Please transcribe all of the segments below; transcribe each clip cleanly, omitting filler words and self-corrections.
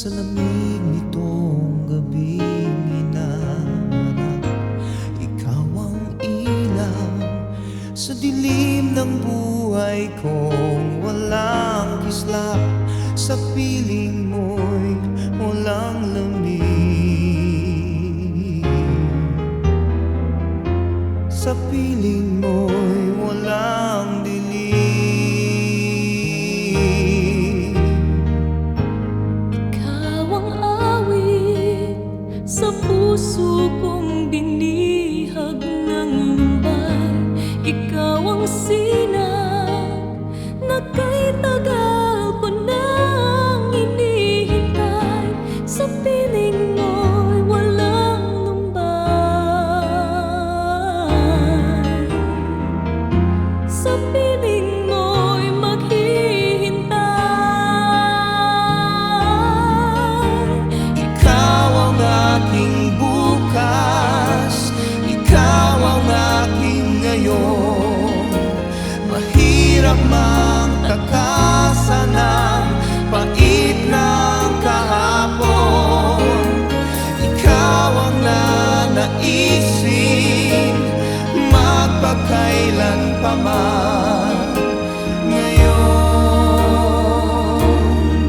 sa lamig nitong gabing hinahanap. Ikaw ang ilaw sa dilim ng buhay kong walang kislap. Sa piling mo'y walang lamig. Sa piling mo'y walang dilim. Ikaw ang awit sa puso kong binihag ng lumbay. Ikaw ang sinag na kay tagal ko nang hinihintay. Sa piling mo'y walang lumbay. Sa piling mo'y maghihintay. Ikaw ang aking bukas, ikaw ang aking ngayon. Mahirap mang takasan ang pait ng kahapon. Ikaw ang nanaisin magpakailan pa man. Ngayon,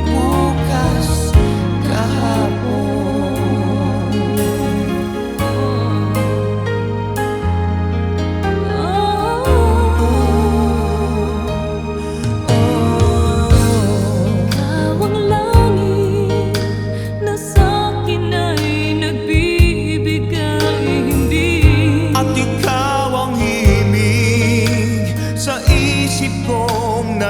bukas, kahapon. Ikaw ang langit na sa'kin ay nagbibigay hindi. At ikaw ang himig sa isip kong